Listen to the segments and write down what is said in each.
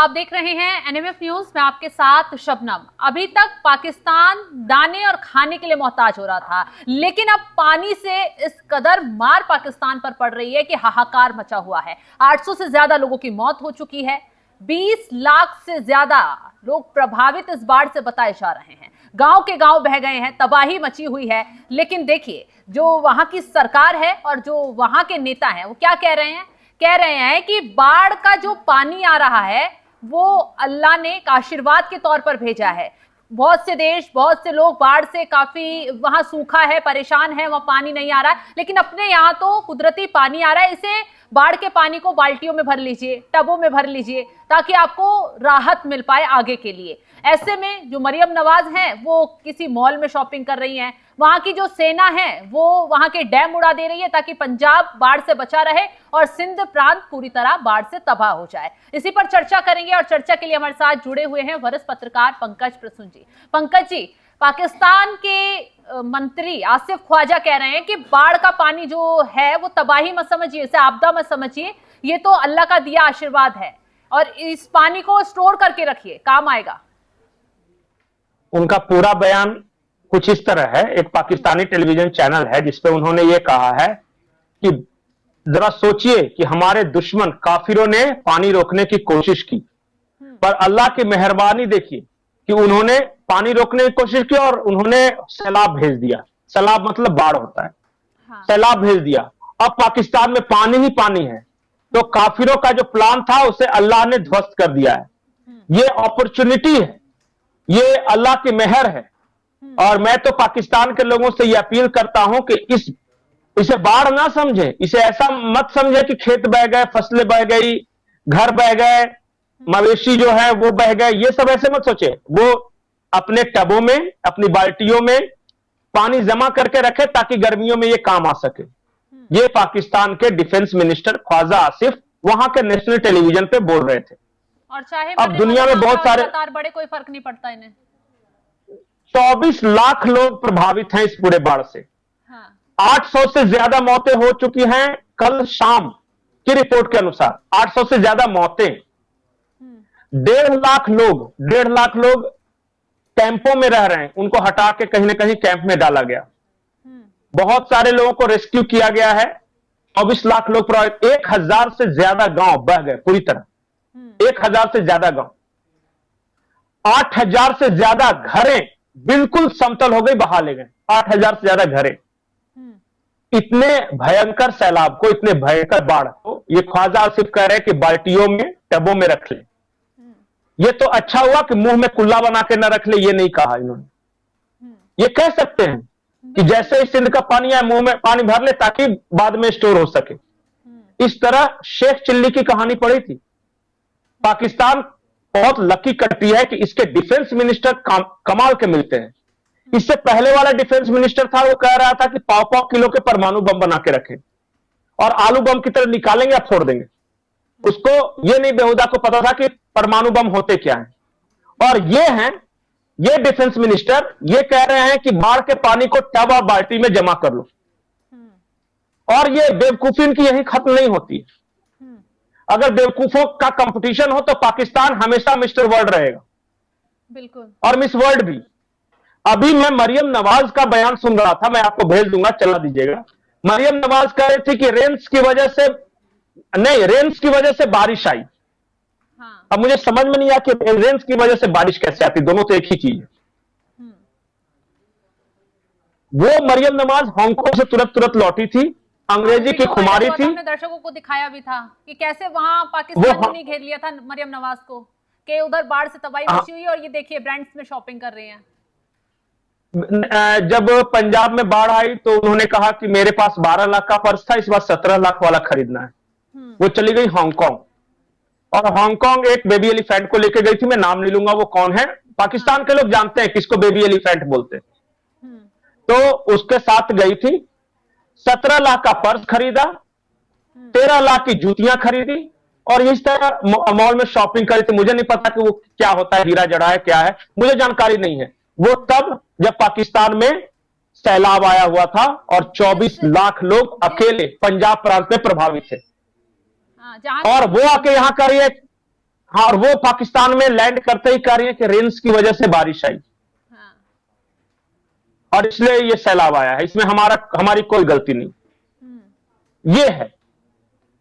आप देख रहे हैं एनएमएफ न्यूज में आपके साथ शबनम। अभी तक पाकिस्तान दाने और खाने के लिए मोहताज हो रहा था, लेकिन अब पानी से इस कदर मार पाकिस्तान पर पड़ रही है कि हाहाकार मचा हुआ है। 800 से ज्यादा लोगों की मौत हो चुकी है। 20 लाख से ज्यादा लोग प्रभावित इस बाढ़ से बताए जा रहे हैं। गांव के गांव बह गए हैं, तबाही मची हुई है। लेकिन देखिए, जो वहां की सरकार है और जो वहां के नेता हैं वो क्या कह रहे हैं? कह रहे हैं कि बाढ़ का जो पानी आ रहा है वो अल्लाह ने एक आशीर्वाद के तौर पर भेजा है। बहुत से देश, बहुत से लोग बाढ़ से काफी, वहां सूखा है, परेशान है, वहां पानी नहीं आ रहा है, लेकिन अपने यहाँ तो कुदरती पानी आ रहा है। इसे बाढ़ के पानी को बाल्टियों में भर लीजिए, टबों में भर लीजिए, ताकि आपको राहत मिल पाए आगे के लिए। ऐसे में जो मरियम नवाज हैं वो किसी मॉल में शॉपिंग कर रही हैं। वहां की जो सेना है वो वहां के डैम उड़ा दे रही है ताकि पंजाब बाढ़ से बचा रहे और सिंध प्रांत पूरी तरह बाढ़ से तबाह हो जाए। इसी पर चर्चा करेंगे और चर्चा के लिए हमारे साथ जुड़े हुए हैं वरिष्ठ पत्रकार पंकज प्रसून जी। पंकज जी, पाकिस्तान के मंत्री आसिफ ख्वाजा कह रहे हैं कि बाढ़ का पानी जो है वो तबाही मत समझिए, इसे आपदा मत समझिए, ये तो अल्लाह का दिया आशीर्वाद है और इस पानी को स्टोर करके रखिए, काम आएगा। उनका पूरा बयान कुछ इस तरह है। एक पाकिस्तानी टेलीविजन चैनल है जिसपे उन्होंने ये कहा है कि जरा सोचिए कि हमारे दुश्मन काफिरों ने पानी रोकने की कोशिश की, पर अल्लाह की मेहरबानी देखिए कि उन्होंने पानी रोकने की कोशिश की और उन्होंने सैलाब भेज दिया। सैलाब मतलब बाढ़ होता है। सैलाब भेज दिया। अब पाकिस्तान में पानी ही पानी है। तो काफिरों का जो प्लान था उसे अल्लाह ने ध्वस्त कर दिया है। ये अपॉर्चुनिटी है, ये अल्लाह की मेहर है। और मैं तो पाकिस्तान के लोगों से यह अपील करता हूं कि इसे बाढ़ ना समझे, इसे ऐसा मत समझे कि खेत बह गए, फसलें बह गई, घर बह गए, मवेशी जो है वो बह गए, ये सब ऐसे मत सोचे। वो अपने टबों में, अपनी बाल्टियों में पानी जमा करके रखे ताकि गर्मियों में ये काम आ सके। ये पाकिस्तान के डिफेंस मिनिस्टर ख्वाजा आसिफ वहां के नेशनल टेलीविजन पे बोल रहे थे। और चाहे अब दुनिया में बहुत सारे बड़े, कोई फर्क नहीं पड़ता इन्हें। 24 लाख लोग प्रभावित हैं इस पूरे बाढ़ से। हाँ। 800 से ज्यादा मौतें हो चुकी हैं। कल शाम की रिपोर्ट के अनुसार 800 से ज्यादा मौतें। 1.5 लाख लोग कैंपों में रह रहे हैं, उनको हटा के कहीं ना कहीं कैंप में डाला गया। बहुत सारे लोगों को रेस्क्यू किया गया है। 24 लाख लोग, 1000 से ज्यादा गांव बह गए पूरी तरह। 1000 से ज्यादा गांव, 8000 से ज्यादा घरें बिल्कुल समतल हो गई, बहा ले गए। 8000 से ज्यादा घरें। इतने भयंकर सैलाब को, इतने भयंकर बाढ़ को ये ख्वाजा आसिफ कह रहे हैं कि बाल्टियों में, टबों में रख ले। ये तो अच्छा हुआ कि मुंह में कुल्ला बना के न रख ले, ये नहीं कहा इन्होंने। ये कह सकते हैं कि जैसे ही सिंध का पानी आए मुंह में पानी भर ले ताकि बाद में स्टोर हो सके। इस तरह शेख चिल्ली की कहानी पड़ी थी। पाकिस्तान बहुत लकी कंट्री है कि इसके डिफेंस मिनिस्टर कमाल के मिलते हैं। इससे पहले वाला डिफेंस मिनिस्टर था, वो कह रहा था कि 100 किलो के परमाणु बम बना के रखें और आलू बम की तरह निकालेंगे या फोड़ देंगे। उसको ये नहीं, बेहुदा को पता था कि परमाणु बम होते क्या हैं। और ये डिफेंस मिनिस्टर ये कह रहे हैं कि बाढ़ के पानी को टब और बाल्टी में जमा कर लो। और ये बेवकूफी इनकी यही खत्म नहीं होती है। अगर बेवकूफों का कंपटीशन हो तो पाकिस्तान हमेशा मिस्टर वर्ल्ड रहेगा। बिल्कुल। और मिस वर्ल्ड भी। अभी मैं मरियम नवाज का बयान सुन रहा था, मैं आपको भेज दूंगा, चला दीजिएगा। मरियम नवाज कह रही थी कि रेन्स की वजह से बारिश आई। हाँ। अब मुझे समझ में नहीं आया कि रेन्स की वजह से बारिश कैसे आती, दोनों तो एक ही चीज है। वो मरियम नवाज हांगकांग से तुरंत लौटी थी, अंग्रेजी की खुमारी थी। हमने दर्शकों को दिखाया भी था कि कैसे वहां पाकिस्तान ने घेर लिया था मरियम नवाज को, कि उधर बाढ़ से तबाही मची हुई है और ये देखिए ब्रांड्स में शॉपिंग कर रही हैं। जब पंजाब में बाढ़ आई तो उन्होंने कहा कि मेरे पास 12 लाख का पर्स था, इस बार 17 लाख वाला खरीदना है। वो चली गई हांगकांग, और हांगकांग एक बेबी एलिफेंट को लेकर गई थी। मैं नाम नहीं लूंगा वो कौन है। पाकिस्तान के लोग जानते हैं किसको बेबी एलिफेंट बोलते। तो उसके साथ गई थी, 17 लाख का पर्स खरीदा, 13 लाख की जूतियां खरीदी और इस तरह मॉल में शॉपिंग करी थी। मुझे नहीं पता कि वो क्या होता है, हीरा जड़ा है क्या है, मुझे जानकारी नहीं है। वो तब जब पाकिस्तान में सैलाब आया हुआ था और 24 लाख लोग अकेले पंजाब प्रांत में प्रभावित थे। और वो आके यहां कर रही है, हाँ, और वो पाकिस्तान में लैंड करते ही कह रही है कि रेन्स की वजह से बारिश आई हाँ। और इसलिए ये सैलाब आया है, इसमें हमारी कोई गलती नहीं। ये है,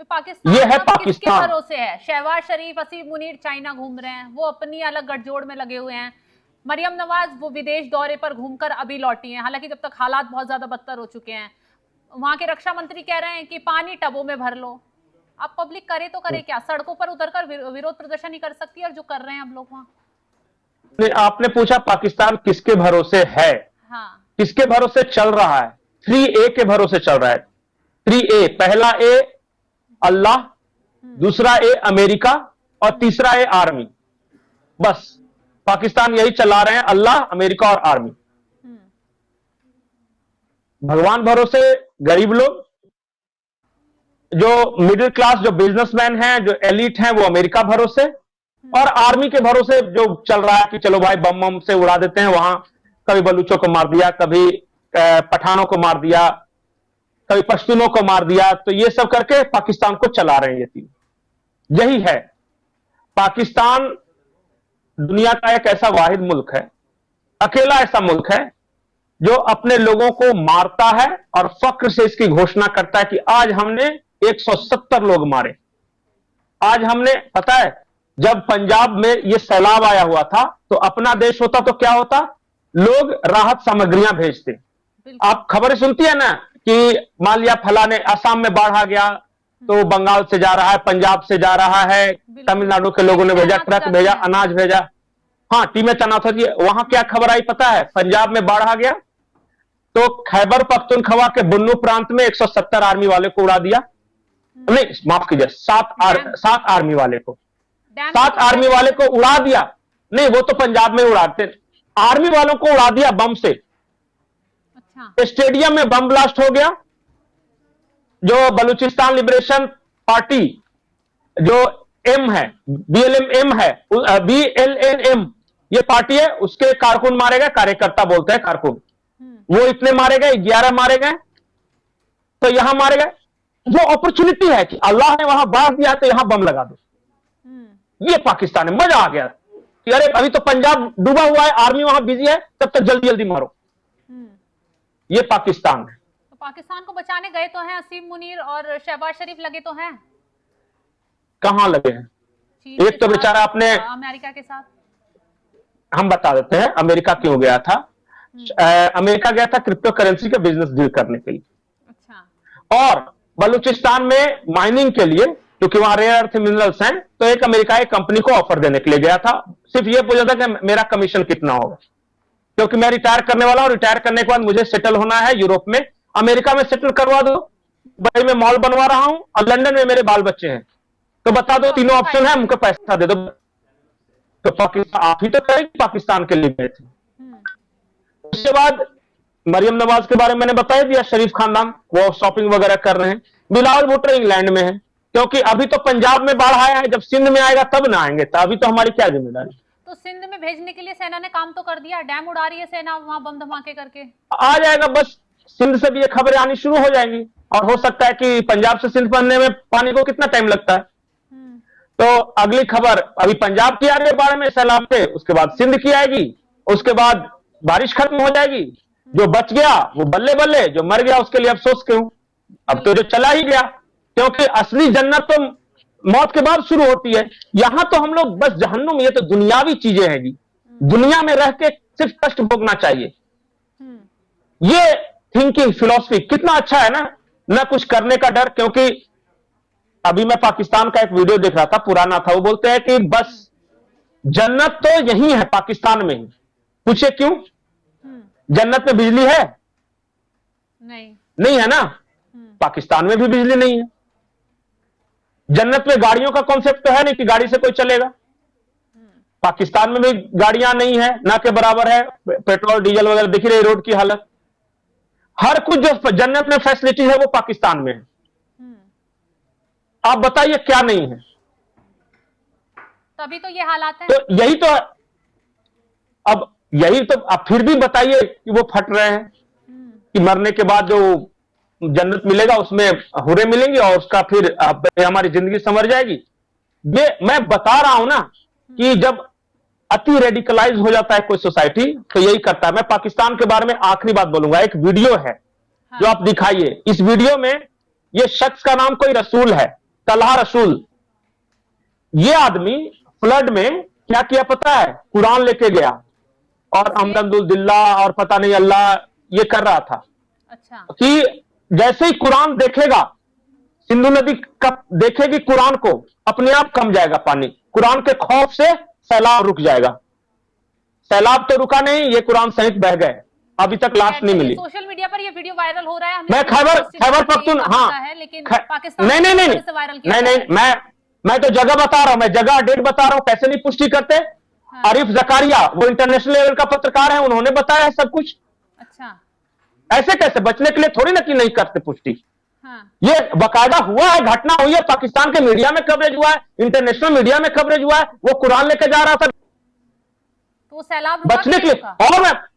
तो पाकिस्तान ये है अब किसके पाकिस्तान। भरोसे है? शहबाज शरीफ, असीम मुनीर चाइना घूम रहे हैं, वो अपनी अलग गठजोड़ में लगे हुए हैं। मरियम नवाज वो विदेश दौरे पर घूमकर अभी लौटी हैं, हालांकि जब तक हालात बहुत ज्यादा बदतर हो चुके हैं। वहां के रक्षा मंत्री कह रहे हैं कि पानी टबों में भर लो। अब पब्लिक करे तो करे क्या? सड़कों पर उतरकर विरोध प्रदर्शन ही कर सकती है, और जो कर रहे हैं अब लोग वहां। आपने पूछा पाकिस्तान किसके भरोसे है? हाँ। किसके भरोसे चल रहा है? 3A के भरोसे चल रहा है। 3A, पहला ए अल्लाह, दूसरा ए अमेरिका और तीसरा ए आर्मी। बस पाकिस्तान यही चला रहे हैं, अल्लाह, अमेरिका और आर्मी। भगवान भरोसे गरीब लोग, जो मिडिल क्लास, जो बिजनेसमैन हैं, जो एलिट हैं, वो अमेरिका भरोसे, और आर्मी के भरोसे जो चल रहा है कि चलो भाई बम बम से उड़ा देते हैं। वहां कभी बलूचों को मार दिया, कभी पठानों को मार दिया, कभी पश्तूनों को मार दिया, तो ये सब करके पाकिस्तान को चला रहे हैं ये तीन। यही है पाकिस्तान। दुनिया का एक ऐसा वाहिद मुल्क है, अकेला ऐसा मुल्क है जो अपने लोगों को मारता है और फक्र से इसकी घोषणा करता है कि आज हमने 170 लोग मारे। आज हमने, पता है, जब पंजाब में यह सैलाब आया हुआ था तो अपना देश होता तो क्या होता? लोग राहत सामग्रियां भेजते। आप खबरें सुनती है ना कि मान लिया फलाने असम में बाढ़ आ गया तो बंगाल से जा रहा है, पंजाब से जा रहा है, तमिलनाडु के लोगों ने भेजा, ट्रक भेजा, अनाज भेजा। हाँ, टीमें तैनात होती है। वहां क्या खबर आई पता है? पंजाब में बाढ़ आ गया तो खैबर पख्तूनख्वा के बुन्नू प्रांत में 170 आर्मी वाले को उड़ा दिया। नहीं, माफ कीजिए, 7 आर्मी वाले को, 7 आर्मी वाले को उड़ा दिया। नहीं, वो तो पंजाब में उड़ाते, आर्मी वालों को उड़ा दिया बम से। अच्छा। स्टेडियम में बम ब्लास्ट हो गया। जो बलूचिस्तान लिबरेशन पार्टी, जो एम है, BLM है, BLNM ये पार्टी है, उसके कारकुन मारे गए। कार्यकर्ता बोलते हैं कारकुन। वो इतने मारे गए, 11 मारे गए। तो यहां मारे गए। वो अपॉर्चुनिटी है कि अल्लाह ने वहां बाढ़ दिया तो यहां बम लगा दो। ये पाकिस्तान है। मजा आ गया कि अरे अभी तो पंजाब डूबा हुआ है, आर्मी वहां बिजी है, तब तक जल्दी जल्दी मारो। ये पाकिस्तान है। तो पाकिस्तान को बचाने गए तो हैं असीम मुनीर और शहबाज शरीफ, लगे तो हैं। कहां लगे हैं? एक तो बेचारा अपने अमेरिका के साथ, हम बता देते हैं अमेरिका क्यों गया था। अमेरिका गया था क्रिप्टो करेंसी का बिजनेस डील करने के लिए। अच्छा। और बलूचिस्तान में माइनिंग के लिए, क्योंकि वहां रेयर अर्थ मिनरल्स हैं, तो एक अमेरिका एक कंपनी को ऑफर देने के लिए गया था। सिर्फ ये पूछा था कि मेरा कमीशन कितना होगा, क्योंकि मैं रिटायर करने वाला हूं। रिटायर करने के बाद मुझे सेटल होना है यूरोप में। अमेरिका में सेटल करवा दो, दुबई में मॉल बनवा रहा हूं, और लंदन में मेरे बाल बच्चे हैं, तो बता दो, तीनों ऑप्शन है, मुझको पैसा दे दो। तो पाकिस्तान, आप ही तो करेंगे, पाकिस्तान के लिए गए थे। उसके बाद मरियम नवाज के बारे में मैंने बता दिया, शरीफ खानदान वो शॉपिंग वगैरह कर रहे हैं। बिलावल भुट्टो इंग्लैंड में है, क्योंकि अभी तो पंजाब में बाढ़ आया है, जब सिंध में आएगा तब ना आएंगे, तो अभी तो हमारी क्या जिम्मेदारी। तो सिंध में भेजने के लिए सेना ने काम तो कर दिया, डैम उड़ा रही है सेना वहां बम धमाके करके। आ जाएगा, बस सिंध से भी ये खबरें आनी शुरू हो जाएंगी। और हो सकता है कि पंजाब से सिंध बनने में पानी को कितना टाइम लगता है। तो अगली खबर अभी पंजाब की आ रही है बाढ़ में, सैलाब से, उसके बाद सिंध की आएगी, उसके बाद बारिश खत्म हो जाएगी। जो बच गया वो बल्ले बल्ले, जो मर गया उसके लिए अफसोस क्यों। अब तो जो चला ही गया, क्योंकि असली जन्नत तो मौत के बाद शुरू होती है। यहां तो हम लोग बस जहन्नुम, ये तो दुनियावी चीजें हैं जी। दुनिया में रह के सिर्फ कष्ट भोगना चाहिए। ये थिंकिंग फिलॉसफी कितना अच्छा है ना कुछ करने का डर। क्योंकि अभी मैं पाकिस्तान का एक वीडियो देख रहा था, पुराना था, वो बोलते हैं कि बस जन्नत तो यही है पाकिस्तान में ही। पूछे क्यों? जन्नत में बिजली है? नहीं है ना। पाकिस्तान में भी बिजली नहीं है। जन्नत में गाड़ियों का कॉन्सेप्ट तो है नहीं कि गाड़ी से कोई चलेगा। पाकिस्तान में भी गाड़ियां नहीं है, ना के बराबर है। पेट्रोल डीजल वगैरह दिख रही रोड की हालत। हर कुछ जो जन्नत में फैसिलिटी है वो पाकिस्तान में है। आप बताइए क्या नहीं है। तभी तो ये हालात है। तो यही तो, अब यही तो, आप फिर भी बताइए कि वो फट रहे हैं कि मरने के बाद जो जन्नत मिलेगा उसमें हुरे मिलेंगे और उसका फिर हमारी जिंदगी संवर जाएगी। मैं बता रहा हूं ना कि जब अति रेडिकलाइज हो जाता है कोई सोसाइटी तो यही करता है। मैं पाकिस्तान के बारे में आखिरी बात बोलूंगा। एक वीडियो है जो आप दिखाइए। इस वीडियो में ये शख्स का नाम कोई रसूल है, तलहा रसूल। ये आदमी फ्लड में क्या किया पता है? कुरान लेके गया और अहमदुल्ला और पता नहीं अल्लाह ये कर रहा था। अच्छा। कि जैसे ही कुरान देखेगा, सिंधु नदी कब देखेगी कुरान को, अपने आप कम जाएगा पानी। कुरान के खौफ से सैलाब रुक जाएगा। सैलाब तो रुका नहीं, ये कुरान सहित बह गए। अभी तक लाश नहीं मिली। सोशल मीडिया पर ये वीडियो वायरल हो रहा है। मैं खैबर पख्तून, हाँ, लेकिन पाकिस्तान नहीं, मैं तो जगह बता रहा हूं, मैं जगह डेट बता रहा हूं। कैसे नहीं पुष्टि करते? हाँ। आरिफ जकारिया वो इंटरनेशनल लेवल का पत्रकार है, उन्होंने बताया है सब कुछ। अच्छा। ऐसे कैसे? बचने के लिए थोड़ी ना कि नहीं करते पुष्टि। हाँ। ये बकायदा हुआ है, घटना हुई है, पाकिस्तान के मीडिया में कवरेज हुआ है, इंटरनेशनल मीडिया में कवरेज हुआ है। वो कुरान लेके जा रहा था तो सैलाब बचने के लिए, और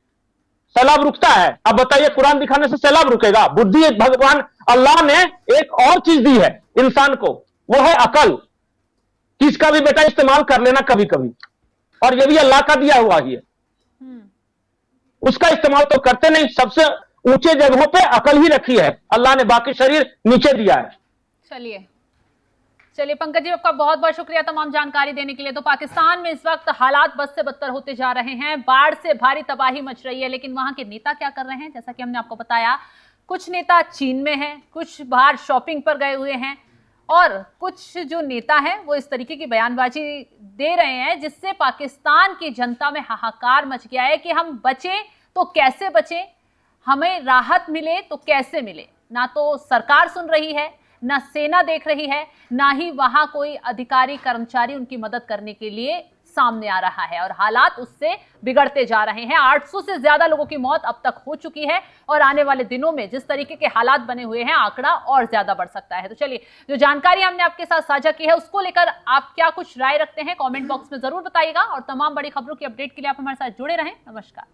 सैलाब रुकता है? अब बताइए, कुरान दिखाने से सैलाब रुकेगा? बुद्धि भगवान अल्लाह ने एक और चीज दी है इंसान को, वो है अकल। किसका भी बेटा इस्तेमाल कर लेना कभी कभी, और ये भी अल्लाह का दिया हुआ ही है। उसका इस्तेमाल तो करते नहीं। सबसे ऊंचे जगहों पे अकल ही रखी है अल्लाह ने, बाकी शरीर नीचे दिया है। चलिए पंकज जी, आपका बहुत बहुत शुक्रिया तमाम जानकारी देने के लिए। तो पाकिस्तान में इस वक्त हालात बद से बदतर होते जा रहे हैं, बाढ़ से भारी तबाही मच रही है, लेकिन वहां के नेता क्या कर रहे हैं? जैसा कि हमने आपको बताया, कुछ नेता चीन में हैं, कुछ बाहर शॉपिंग पर गए हुए हैं, और कुछ जो नेता हैं वो इस तरीके की बयानबाजी दे रहे हैं जिससे पाकिस्तान की जनता में हाहाकार मच गया है कि हम बचें तो कैसे बचें, हमें राहत मिले तो कैसे मिले। ना तो सरकार सुन रही है, ना सेना देख रही है, ना ही वहां कोई अधिकारी कर्मचारी उनकी मदद करने के लिए सामने आ रहा है, और हालात उससे बिगड़ते जा रहे हैं। 800 से ज्यादा लोगों की मौत अब तक हो चुकी है, और आने वाले दिनों में जिस तरीके के हालात बने हुए हैं, आंकड़ा और ज्यादा बढ़ सकता है। तो चलिए, जो जानकारी हमने आपके साथ साझा की है उसको लेकर आप क्या कुछ राय रखते हैं, कमेंट बॉक्स में जरूर बताइएगा, और तमाम बड़ी खबरों की अपडेट के लिए आप हमारे साथ जुड़े रहें। नमस्कार।